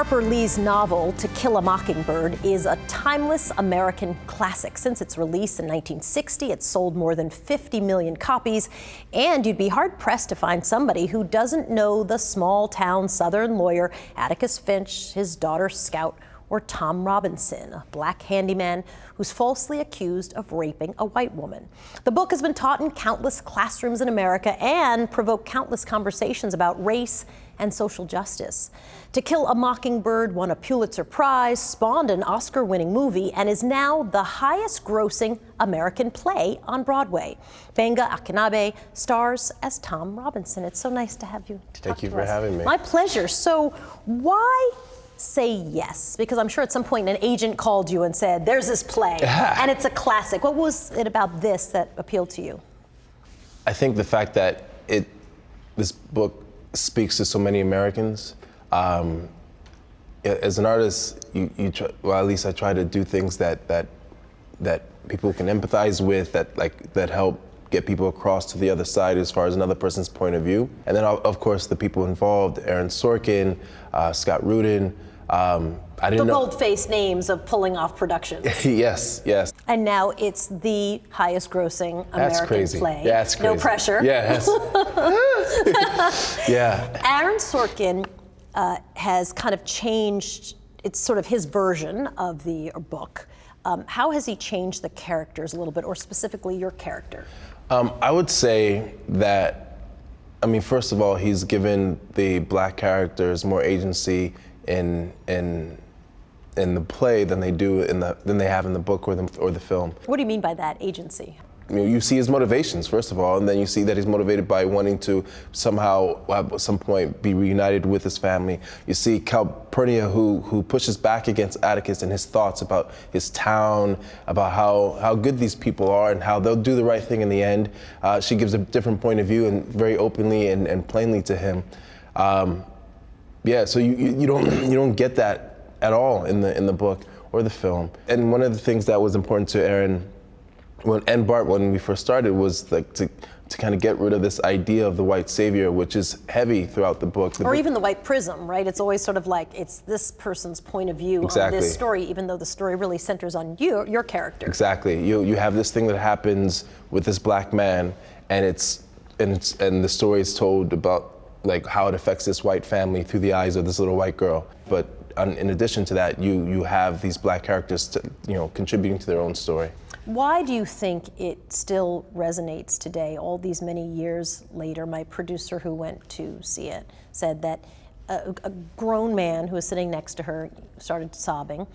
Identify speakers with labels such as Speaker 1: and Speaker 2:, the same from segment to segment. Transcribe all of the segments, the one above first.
Speaker 1: Harper Lee's novel, To Kill a Mockingbird, is a timeless American classic. Since its release in 1960, it's sold more than 50 million copies, and you'd be hard-pressed to find somebody who doesn't know the small-town Southern lawyer Atticus Finch, his daughter Scout, or Tom Robinson, a black handyman who's falsely accused of raping a white woman. The book has been taught in countless classrooms in America and provoked countless conversations about race and social justice. To Kill a Mockingbird won a Pulitzer Prize, spawned an Oscar-winning movie, and is now the highest-grossing American play on Broadway. Gbenga Akinabe stars as Tom Robinson. It's so nice to have you to talk to us.
Speaker 2: Thank you for having me.
Speaker 1: My pleasure. So why say yes? Because I'm sure at some point an agent called you and said, there's this play, and it's a classic. What was it about this that appealed to you?
Speaker 2: I think the fact that this book speaks to so many Americans. As an artist, you try, well, at least I try to do things that people can empathize with, that help get people across to the other side as far as another person's point of view. And then, of course, the people involved: Aaron Sorkin, Scott Rudin. I didn't know.
Speaker 1: Bold-faced names of pulling off productions.
Speaker 2: Yes, yes.
Speaker 1: And now it's the highest-grossing
Speaker 2: That's
Speaker 1: American
Speaker 2: crazy.
Speaker 1: play.
Speaker 2: Yeah, that's crazy.
Speaker 1: No pressure.
Speaker 2: Yeah. Yeah.
Speaker 1: Aaron Sorkin has kind of changed. It's sort of his version of the book. How has he changed the characters a little bit, or specifically your character?
Speaker 2: I would say that, first of all, he's given the black characters more agency in the play than they have in the book or the film.
Speaker 1: What do you mean by that, agency?
Speaker 2: You see his motivations, first of all, and then you see that he's motivated by wanting to somehow, at some point, be reunited with his family. You see Calpurnia, who pushes back against Atticus and his thoughts about his town, about how good these people are and how they'll do the right thing in the end. She gives a different point of view, and very openly and plainly to him. So you don't get that at all in the book or the film. And one of the things that was important to Aaron and Bart when we first started was to kind of get rid of this idea of the white savior, which is heavy throughout the book.
Speaker 1: Or even the white prism, right? It's always sort of like it's this person's point of view
Speaker 2: Exactly.
Speaker 1: on this story, even though the story really centers on your character.
Speaker 2: Exactly. You have this thing that happens with this black man, and the story is told about like how it affects this white family through the eyes of this little white girl. But in addition to that, you have these black characters contributing to their own story.
Speaker 1: Why do you think it still resonates today, all these many years later? My producer who went to see it said that a grown man who was sitting next to her started sobbing.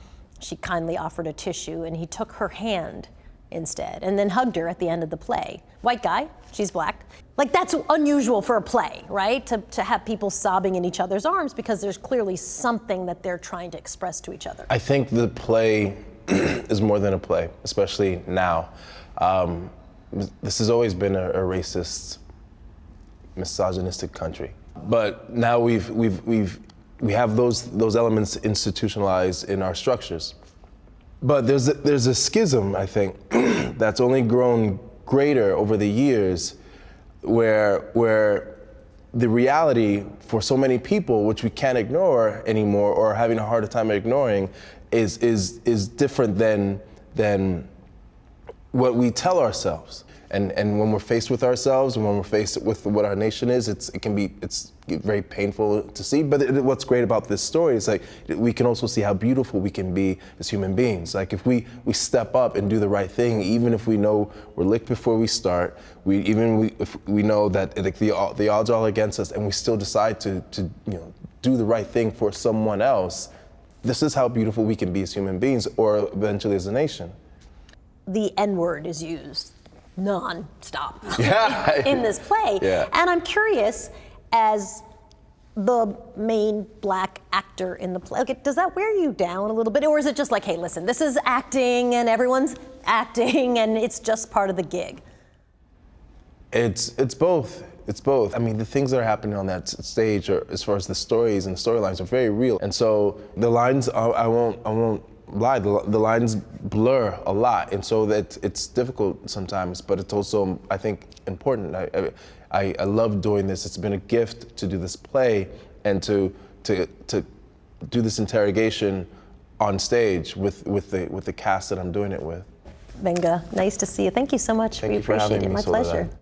Speaker 1: She kindly offered a tissue, and he took her hand instead, and then hugged her at the end of the play. White guy, she's black. Like, that's unusual for a play, right? To have people sobbing in each other's arms, because there's clearly something that they're trying to express to each other.
Speaker 2: I think the play is more than a play, especially now. This has always been a racist, misogynistic country, but now we have those elements institutionalized in our structures. But there's a schism, I think, that's only grown greater over the years, where the reality for so many people, which we can't ignore anymore, or having a harder time ignoring, is different than what we tell ourselves. And when we're faced with ourselves, and when we're faced with what our nation is, it's very painful to see. But what's great about this story is like we can also see how beautiful we can be as human beings. Like if we step up and do the right thing, even if we know we're licked before we start, if we know that the odds are all against us, and we still decide to do the right thing for someone else. This is how beautiful we can be as human beings, or eventually as a nation.
Speaker 1: The N-word is used non-stop
Speaker 2: Yeah.
Speaker 1: in this play.
Speaker 2: Yeah.
Speaker 1: And I'm curious, as the main black actor in the play, does that wear you down a little bit? Or is it just like, hey, listen, this is acting and everyone's acting and it's just part of the gig?
Speaker 2: It's both. It's both. The things that are happening on that stage, or as far as the stories and the storylines, are very real. And so the lines, I won't lie, the lines blur a lot, and so that it's difficult sometimes, but it's also, I think, important. I love doing this. It's been a gift to do this play and to do this interrogation on stage with the cast that I'm doing it with.
Speaker 1: Benga, nice to see you. Thank you so much.
Speaker 2: Thank
Speaker 1: We
Speaker 2: you for
Speaker 1: appreciate
Speaker 2: having
Speaker 1: it.
Speaker 2: me,
Speaker 1: My
Speaker 2: Soledad.
Speaker 1: pleasure.